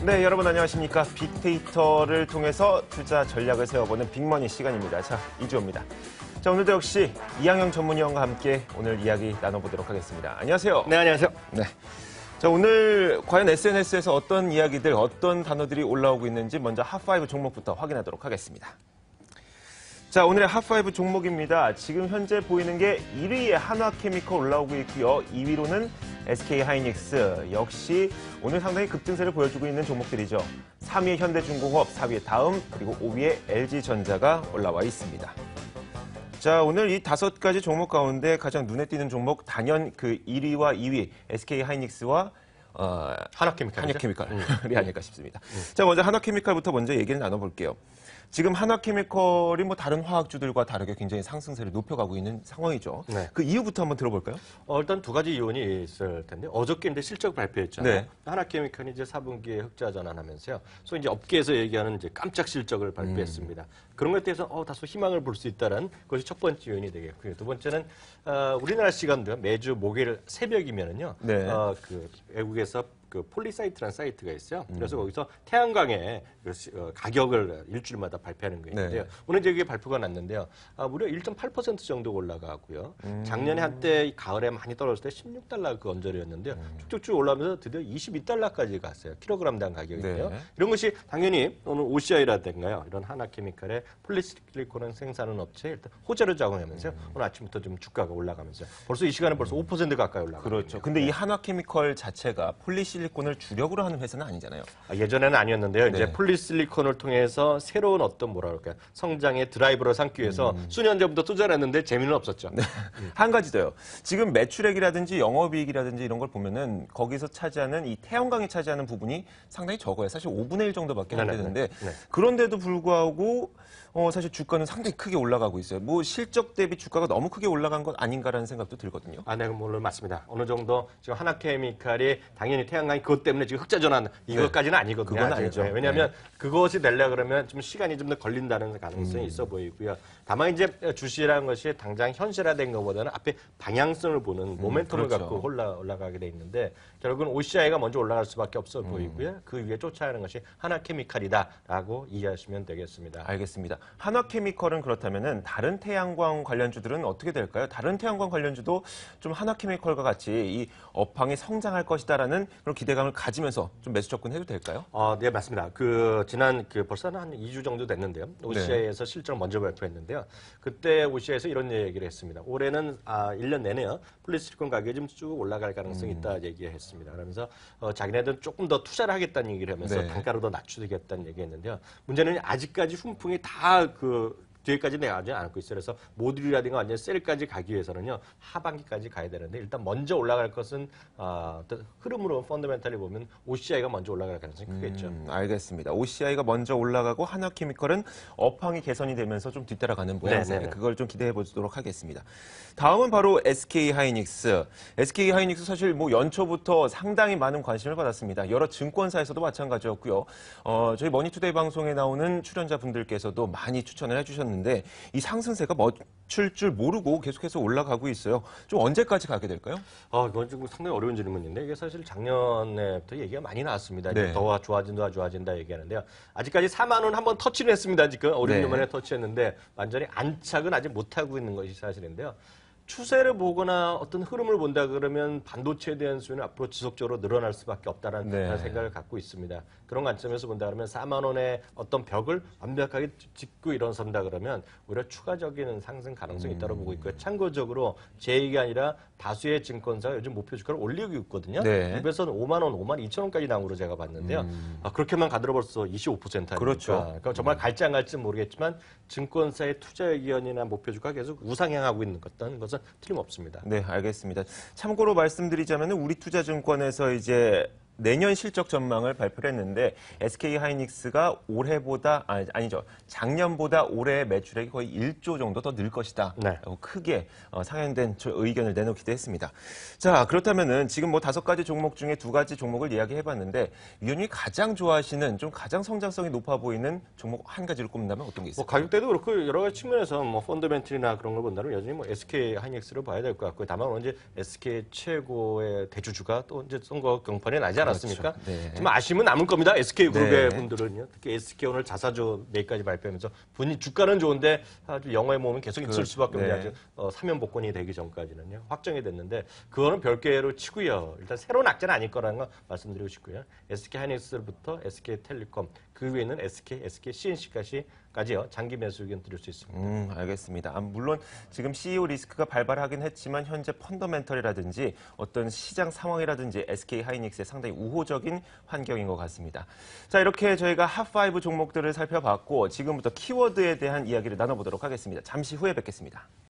네, 여러분 안녕하십니까. 빅데이터를 통해서 투자 전략을 세워보는 빅머니 시간입니다. 자, 이주호입니다. 자, 오늘도 역시 이항영 전문위원과 함께 오늘 이야기 나눠보도록 하겠습니다. 안녕하세요. 네, 안녕하세요. 네. 자, 오늘 과연 SNS에서 어떤 이야기들, 어떤 단어들이 올라오고 있는지 먼저 핫5 종목부터 확인하도록 하겠습니다. 자, 오늘의 핫5 종목입니다. 지금 현재 보이는 게 1위에 한화케미컬 올라오고 있고요. 2위로는 SK하이닉스, 역시 오늘 상당히 급등세를 보여주고 있는 종목들이죠. 3위에 현대중공업, 4위에 다음, 그리고 5위에 LG전자가 올라와 있습니다. 자, 오늘 이 5가지 종목 가운데 가장 눈에 띄는 종목, 단연 그 1위와 2위, SK하이닉스와 한화케미칼이 아닐까 싶습니다. 자, 먼저 한화케미칼부터 먼저 얘기를 나눠볼게요. 지금 한화케미컬이 뭐 다른 화학주들과 다르게 굉장히 상승세를 높여가고 있는 상황이죠. 네. 그 이유부터 한번 들어볼까요? 일단 두 가지 이유는 있을 텐데 어저께 이제 실적 발표했잖아요. 네. 한화케미칼이 이제 4분기에 흑자 전환하면서요. 소위 이제 업계에서 얘기하는 이제 깜짝 실적을 발표했습니다. 그런 것에 대해서 다소 희망을 볼 수 있다는 것이 첫 번째 요인이 되겠고요. 두 번째는 우리나라 시간도 매주 목요일 새벽이면은요. 네. 그 외국에서 그 폴리사이트라는 사이트가 있어요. 그래서 거기서 태양광의 가격을 일주일마다 발표하는 게 있는데요. 네. 오늘 이제 그게 발표가 났는데요. 무려 1.8% 정도 올라가고요. 작년에 한때 가을에 많이 떨어졌을 때 16달러 그 언저리였는데요. 쭉쭉쭉 올라오면서 드디어 22달러까지 갔어요. 킬로그램당 가격인데요. 네. 이런 것이 당연히 오늘 OCI라든가요. 이런 한화케미칼의 폴리시리콘을 생산하는 업체에 일단 호재를 작용하면서요. 오늘 아침부터 좀 주가가 올라가면서 벌써 이 시간에 벌써 5% 가까이 올라가고 그렇죠. 근데 이 한화케미컬 자체가 폴리실리콘을 주력으로 하는 회사는 아니잖아요. 예전에는 아니었는데요. 네. 이제 폴리실리콘을 통해서 새로운 어떤 뭐라 그럴까요? 성장의 드라이버를 삼기 위해서 수년 전부터 투자를 했는데 재미는 없었죠. 네. 한 가지 더요. 지금 매출액이라든지 영업이익이라든지 이런 걸 보면은 거기서 차지하는 이 태양광이 차지하는 부분이 상당히 적어요. 사실 5분의 1 정도밖에 안 되는데 네. 그런데도 불구하고 사실 주가는 상당히 크게 올라가고 있어요. 뭐 실적 대비 주가가 너무 크게 올라간 것 아닌가라는 생각도 들거든요. 네, 물론 맞습니다. 어느 정도 지금 한화케미칼이 당연히 태양광이 그것 때문에 지금 흑자 전환 이것까지는 아니거든요. 그건 아직. 아니죠. 네, 왜냐하면 그것이 되려 그러면 좀 시간이 좀 더 걸린다는 가능성이 있어 보이고요. 다만 이제 주시라는 것이 당장 현실화된 것보다는 앞에 방향성을 보는 모멘텀을 그렇죠. 갖고 올라가게 돼 있는데 결국은 OCI가 먼저 올라갈 수밖에 없어 보이고요. 그 위에 쫓아가는 것이 한화케미칼이다라고 이해하시면 되겠습니다. 알겠습니다. 한화케미컬은 그렇다면은 다른 태양광 관련주들은 어떻게 될까요? 다른 태양광 관련주도 좀 한화케미컬과 같이 이 업황이 성장할 것이다라는 그런 기대감을 가지면서 좀 매수 접근해도 될까요? 네, 맞습니다. 지난 벌써 한 2주 정도 됐는데요. OCI에서 실적을 먼저 발표했는데요. 그때 OCI에서 이런 얘기를 했습니다. 올해는 1년 내내요. 폴리시리콘 가격이 좀 쭉 올라갈 가능성이 있다 얘기했습니다. 그러면서 자기네들은 조금 더 투자를 하겠다는 얘기를 하면서 네. 단가를 더 낮추겠다는 얘기했는데요. 문제는 아직까지 훈풍이 다 뒤에까지 내가지 않고 있어요. 그래서 모듈이라든가 완전 셀까지 가기 위해서는요. 하반기까지 가야 되는데 일단 먼저 올라갈 것은 어떤 흐름으로 펀더멘탈리 보면 OCI가 먼저 올라갈 가능성이 크겠죠. 알겠습니다. OCI가 먼저 올라가고 한화케미컬은 업황이 개선이 되면서 좀 뒤따라가는 모양새인데 네. 그걸 좀 기대해 보도록 하겠습니다. 다음은 바로 SK하이닉스. SK하이닉스 사실 뭐 연초부터 상당히 많은 관심을 받았습니다. 여러 증권사에서도 마찬가지였고요. 저희 머니투데이 방송에 나오는 출연자분들께서도 많이 추천을 해주셨는데 이 상승세가 멈출 줄 모르고 계속해서 올라가고 있어요. 좀 언제까지 가게 될까요? 이건 좀 상당히 어려운 질문인데 이게 사실 작년에부터 얘기가 많이 나왔습니다. 네. 더 좋아진다 얘기하는데요. 아직까지 4만 원 한번 터치를 했습니다. 지금 5, 6년 만에 터치했는데 완전히 안착은 아직 못하고 있는 것이 사실인데요. 추세를 보거나 어떤 흐름을 본다 그러면 반도체에 대한 수요는 앞으로 지속적으로 늘어날 수밖에 없다는 생각을 갖고 있습니다. 그런 관점에서 본다 그러면 4만 원의 어떤 벽을 완벽하게 짚고 일어선다 그러면 오히려 추가적인 상승 가능성이 있다고 보고 있고요. 참고적으로 제 얘기가 아니라 다수의 증권사가 요즘 목표 주가를 올리고 있거든요. 네. 입에서는 5만 원, 5만 2천 원까지 나온 걸로 제가 봤는데요. 그렇게만 가더라 벌써 25% 아닙니까? 그렇죠. 그러니까 정말 갈지 안 갈지 모르겠지만 증권사의 투자 의견이나 목표 주가 계속 우상향하고 있는 것은 틀림없습니다. 네, 알겠습니다. 참고로 말씀드리자면 우리 투자증권에서 이제 내년 실적 전망을 발표를 했는데 SK하이닉스가 올해보다 아니죠. 작년보다 올해 매출액이 거의 1조 정도 더 늘 것이다. 네. 크게 상향된 의견을 내놓기도 했습니다. 자, 그렇다면은 지금 뭐 5가지 종목 중에 2가지 종목을 이야기해봤는데 위원님이 가장 좋아하시는 좀 가장 성장성이 높아 보이는 종목 한 가지를 꼽는다면 어떤 게 있을까요? 가격대도 그렇고 여러 가지 측면에서 펀더멘틀이나 그런 걸 본다면 여전히 SK하이닉스를 봐야 될 것 같고요. 다만 이제 SK 최고의 대주주가 또 이제 선거 경판에 나지 않았습니까? 않았습니까? 그렇죠. 네. 좀 아쉬움은 남을 겁니다. SK그룹의 네. 분들은요. 특히 SK 오늘 자사주 내일까지 발표하면서 본인 주가는 좋은데 아주 영어에 몸은 계속 있을 수밖에 없는 네. 아주 사면 복권이 되기 전까지는요. 확정이 됐는데 그거는 별개로 치고요. 일단 새로운 악재는 아닐 거라는 거 말씀드리고 싶고요. SK하이닉스부터 SK텔레콤 그 위에 있는 SK CNC까지요. 장기 매수 의견 드릴 수 있습니다. 알겠습니다. 물론 지금 CEO 리스크가 발발하긴 했지만 현재 펀더멘털이라든지 어떤 시장 상황이라든지 SK 하이닉스의 상당히 우호적인 환경인 것 같습니다. 자, 이렇게 저희가 핫5 종목들을 살펴봤고 지금부터 키워드에 대한 이야기를 나눠보도록 하겠습니다. 잠시 후에 뵙겠습니다.